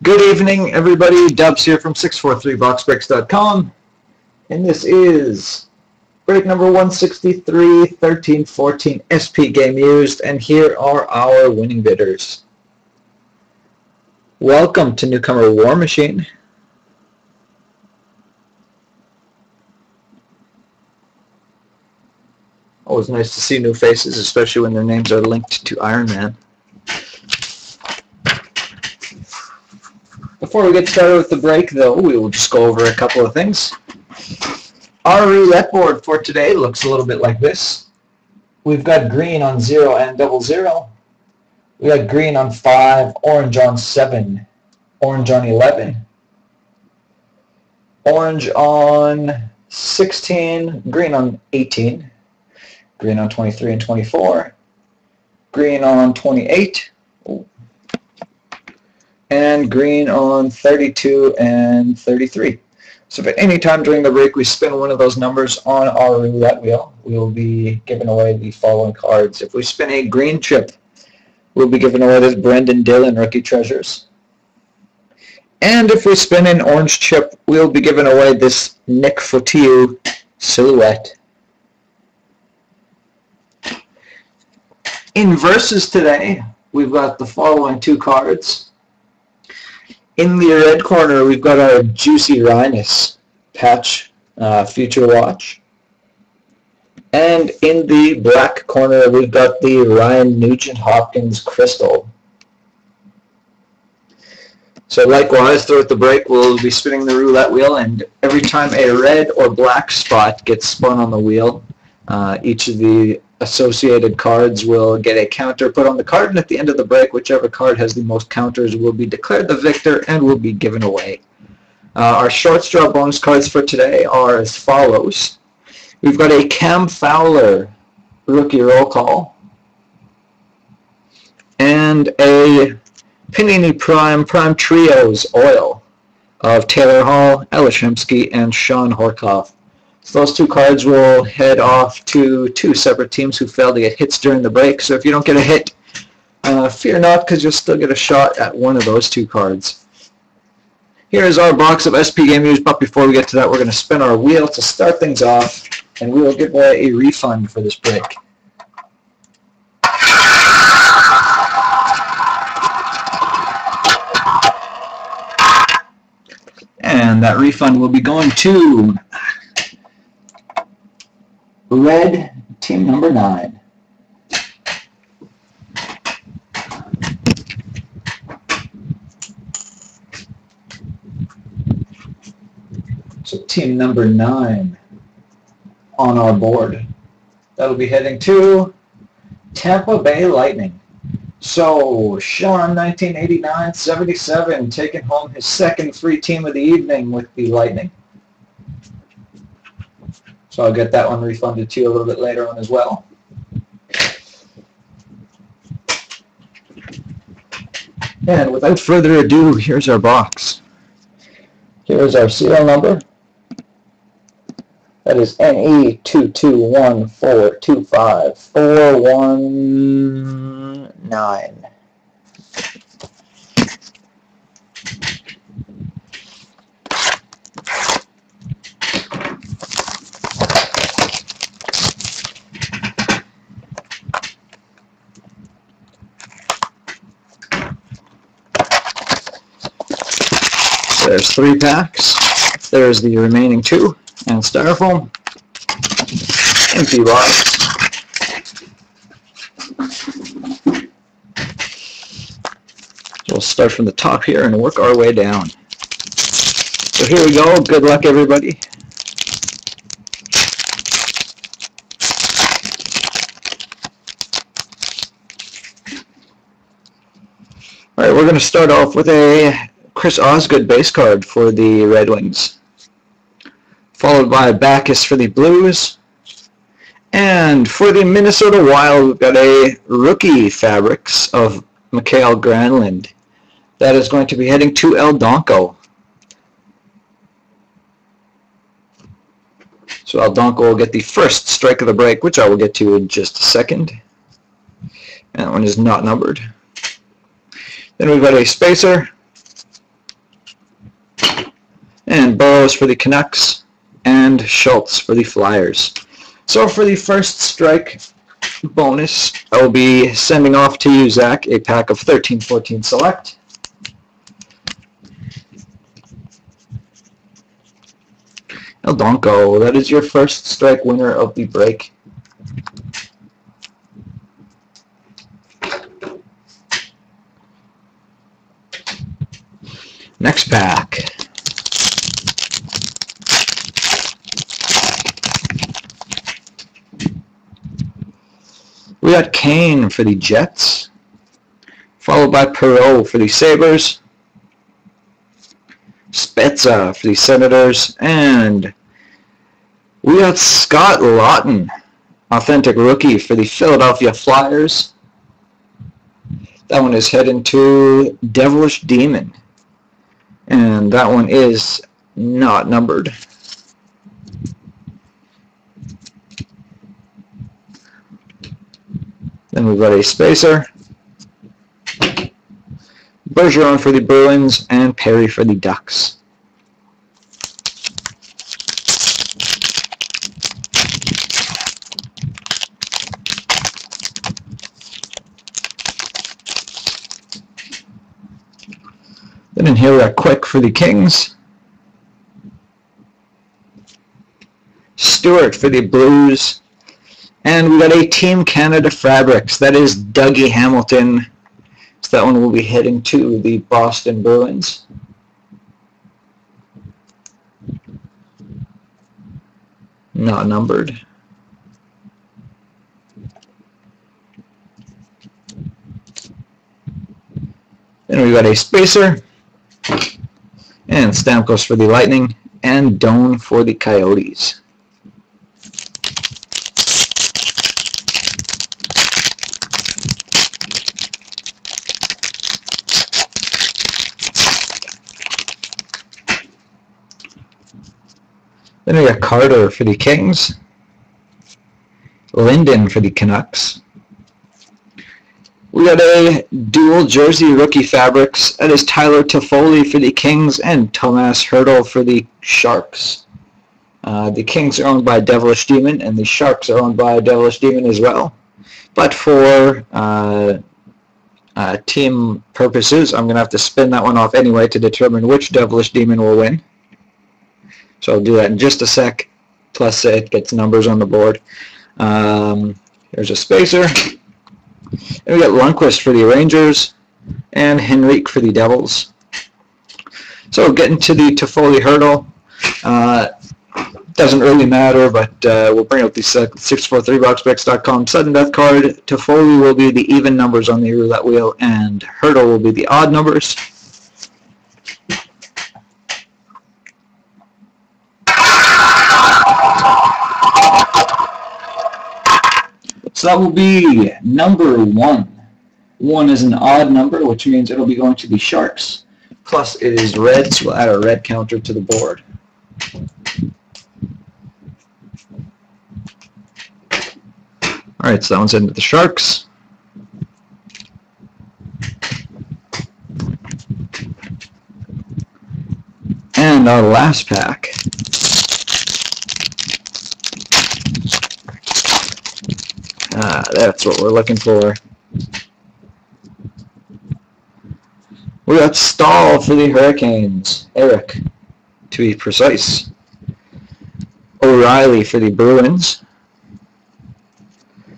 Good evening, everybody. Dubs here from 643boxbreaks.com, and this is break number 163, 13-14 SP game used, and here are our winning bidders. Welcome to newcomer War Machine. Always nice to see new faces, especially when their names are linked to Iron Man. Before we get started with the break, though, we will just go over a couple of things. Our roulette board for today looks a little bit like this. We've got green on 0 and 00. We got green on 5, orange on 7, orange on 11, orange on 16, green on 18, green on 23 and 24, green on 28, and green on 32 and 33. So if at any time during the break we spin one of those numbers on our roulette wheel, we will be giving away the following cards. If we spin a green chip, we'll be giving away this Brendan Dillon Rookie Treasures. And if we spin an orange chip, we'll be giving away this Nick Fotiu Silhouette. In versus today, we've got the following two cards. In the red corner, we've got our Juicy Rhinus patch, Future Watch. And in the black corner, we've got the Ryan Nugent-Hopkins Crystal. So likewise, throughout the break, we'll be spinning the roulette wheel, and every time a red or black spot gets spun on the wheel, each of the associated cards will get a counter put on the card, and at the end of the break, whichever card has the most counters will be declared the victor and will be given away. Our short straw bonus cards for today are as follows. We've got a Cam Fowler rookie roll call and a Panini Prime Trios oil of Taylor Hall, Ella Shemsky, and Sean Horkoff. So those two cards will head off to two separate teams who failed to get hits during the break. So if you don't get a hit, fear not, because you'll still get a shot at one of those two cards. Here is our box of SP game used, but before we get to that, we're going to spin our wheel to start things off, and we will give away a refund for this break. And that refund will be going to red, team number 9. So team number 9 on our board. That'll be heading to Tampa Bay Lightning. So Sean 1989-77 taking home his second free team of the evening with the Lightning. So I'll get that one refunded to you a little bit later on as well. And without further ado, here's our box. Here's our serial number. That is NE221425419. There's 3 packs. There's the remaining 2 and styrofoam. Empty box. We'll start from the top here and work our way down. So here we go. Good luck, everybody. All right, we're going to start off with a Chris Osgood base card for the Red Wings, followed by Backus for the Blues, and for the Minnesota Wild, we've got a rookie fabrics of Mikael Granlund. That is going to be heading to El Donko. So El Donko will get the first strike of the break, which I will get to in just a second. And that one is not numbered. Then we've got a spacer, and Burrows for the Canucks, and Schultz for the Flyers. So for the first strike bonus, I will be sending off to you, Zach, a pack of 13-14 Select. El Donko, that is your first strike winner of the break. Next pack. We got Kane for the Jets, followed by Perreault for the Sabres, Spezza for the Senators, and we got Scott Laughton, authentic rookie for the Philadelphia Flyers. That one is heading to Devilish Demon, and that one is not numbered. Then we've got a spacer, Bergeron for the Bruins, and Perry for the Ducks. Then in here we got Quick for the Kings, Stewart for the Blues, and we got a Team Canada Fabrics. That is Dougie Hamilton. So that one will be heading to the Boston Bruins. Not numbered. Then we got a spacer, and Stamkos for the Lightning, and Doan for the Coyotes. Then we got Carter for the Kings, Linden for the Canucks. We got a dual jersey rookie fabrics. That is Tyler Toffoli for the Kings and Tomas Hertl for the Sharks. The Kings are owned by Devilish Demon, and the Sharks are owned by Devilish Demon as well. But for team purposes, I'm going to have to spin that one off anyway to determine which Devilish Demon will win. So I'll do that in just a sec, plus it gets numbers on the board. Here's a spacer. And we got Lundqvist for the Rangers, and Henrique for the Devils. So getting to the Toffoli Hertl, doesn't really matter, but we'll bring out the 643boxbreaks.com sudden death card. Toffoli will be the even numbers on the roulette wheel, and Hertl will be the odd numbers. So that will be number 1. 1 is an odd number, which means it'll be going to the Sharks. Plus it is red, so we'll add a red counter to the board. Alright, so that one's into the Sharks. And our last pack. That's what we're looking for. We got Stahl for the Hurricanes, Eric, to be precise. O'Reilly for the Bruins.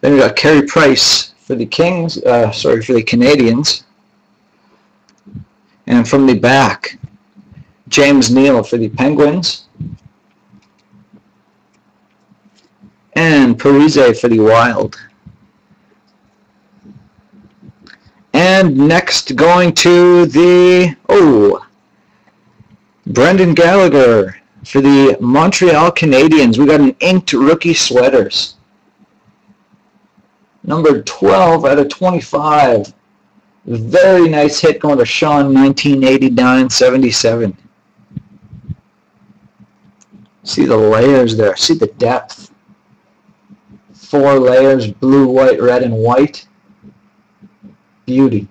Then we got Carey Price for the for the Canadians. And from the back, James Neal for the Penguins. And Parise for the Wild. And next, going to the, Brendan Gallagher for the Montreal Canadiens. We got an inked rookie sweaters. Number 12 out of 25. Very nice hit going to Sean, 1989-77. See the layers there. See the depth. 4 layers, blue, white, red, and white. Beauty.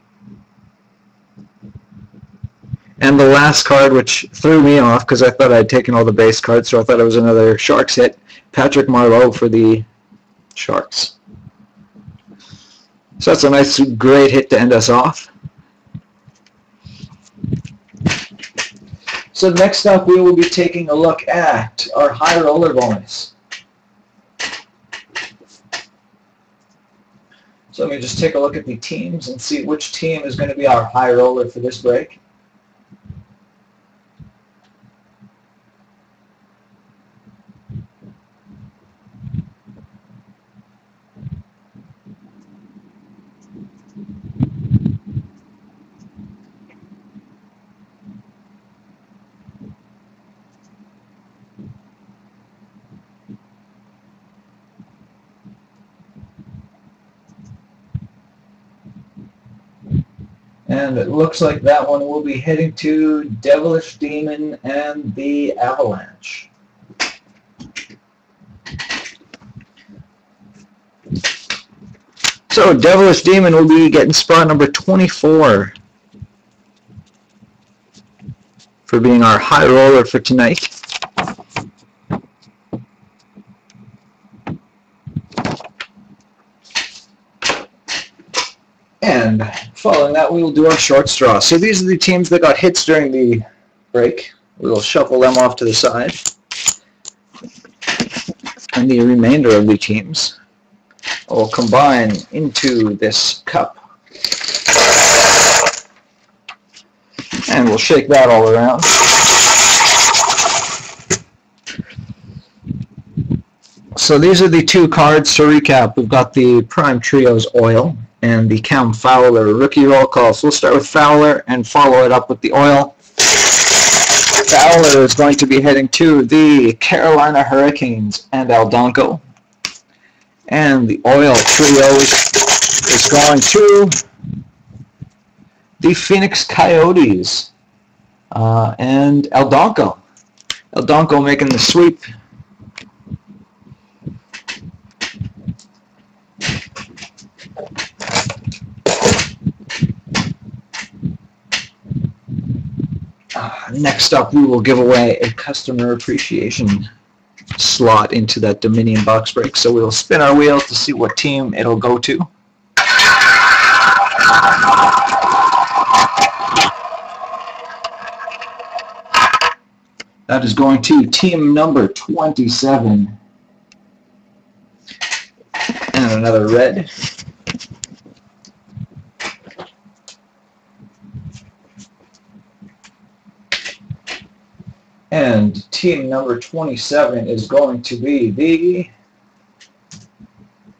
And the last card, which threw me off because I thought I'd taken all the base cards, so I thought it was another Sharks hit. Patrick Marleau for the Sharks. So that's a nice, great hit to end us off. So next up, we will be taking a look at our high roller bonus. So let me just take a look at the teams and see which team is going to be our high roller for this break. And it looks like that one will be heading to Devilish Demon and the Avalanche. So Devilish Demon will be getting spot number 24 for being our high roller for tonight. And following that, we will do our short straw. So these are the teams that got hits during the break. We will shuffle them off to the side. And the remainder of the teams will combine into this cup. And we'll shake that all around. So these are the two cards to recap. We've got the Prime Trios Oil and the Cam Fowler Rookie Roll Call. So we'll start with Fowler and follow it up with the Oil. Fowler is going to be heading to the Carolina Hurricanes and Aldonko. And the Oil Trios is going to the Phoenix Coyotes and Aldonko. Aldonko making the sweep. Next up, we will give away a customer appreciation slot into that Dominion box break. So we'll spin our wheel to see what team it'll go to. That is going to team number 27. And another red. And team number 27 is going to be the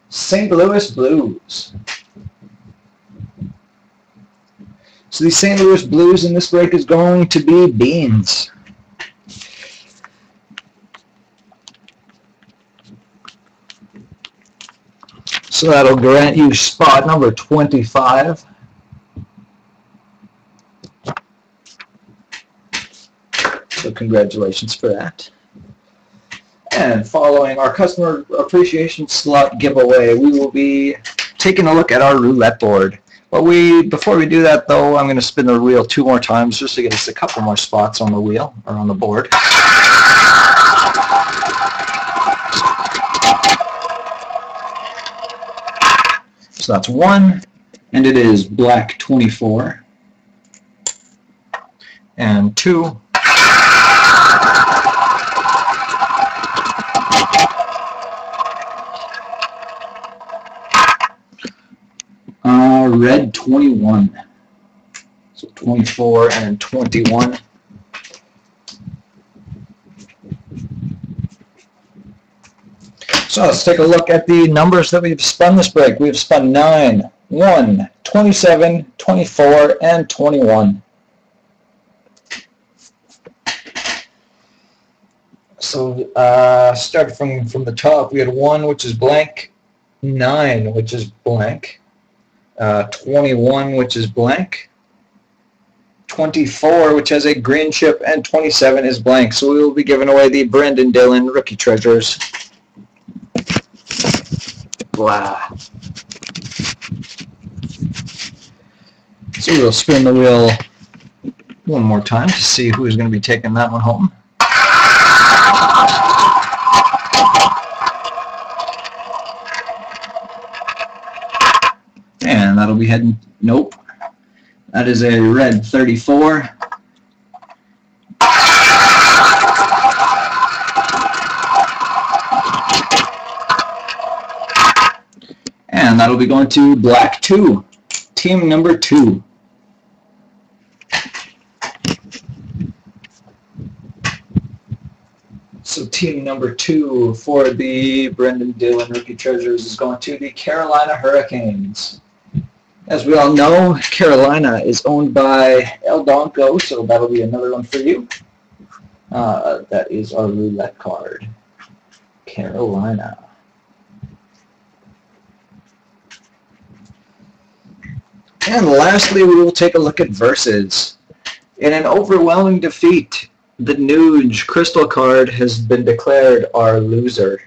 St. Louis Blues. So the St. Louis Blues in this break is going to be Beans. So that'll grant you spot number 25. So congratulations for that. And following our customer appreciation slot giveaway, we will be taking a look at our roulette board. But before we do that though, I'm going to spin the wheel 2 more times just to get us a couple more spots on the wheel, or on the board. So that's 1, and it is black 24. And 2. Red 21. So 24 and 21. So let's take a look at the numbers that we've spun this break. We've spun 9, 1, 27, 24, and 21. So started from the top, we had 1, which is blank, 9, which is blank, 21, which is blank, 24, which has a green chip, and 27 is blank. So we will be giving away the Brendan Dillon Rookie Treasures. Blah. So we'll spin the wheel one more time to see who's going to be taking that one home. And that'll be heading, nope. That is a red 34. And that'll be going to black 2, team number 2. So team number 2 for the Brendan Dillon Rookie Treasures is going to the Carolina Hurricanes. As we all know, Carolina is owned by El Donko, so that'll be another one for you. That is our roulette card. Carolina. And lastly, we will take a look at Versus. In an overwhelming defeat, the Nuge Crystal card has been declared our loser.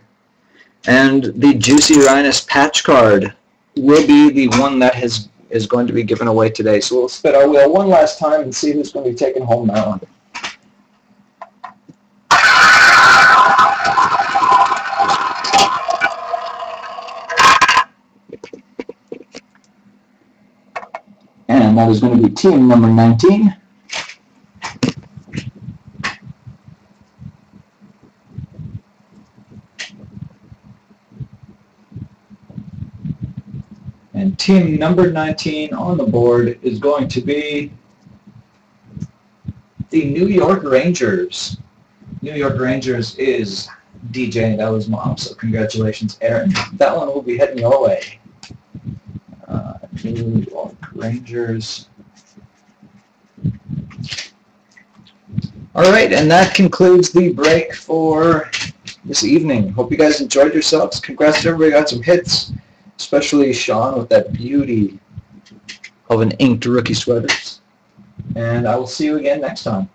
And the Juicy Rhinus patch card will be the one that is going to be given away today. So we'll spin our wheel one last time and see who's going to be taking home that one. And that is going to be team number 19. And team number 19 on the board is going to be the New York Rangers. New York Rangers is DJ and Ella's mom, so congratulations, Aaron. That one will be heading your way. New York Rangers. Alright, and that concludes the break for this evening. Hope you guys enjoyed yourselves. Congrats to everybody who got some hits, especially Sean with that beauty of an inked rookie sweaters. And I will see you again next time.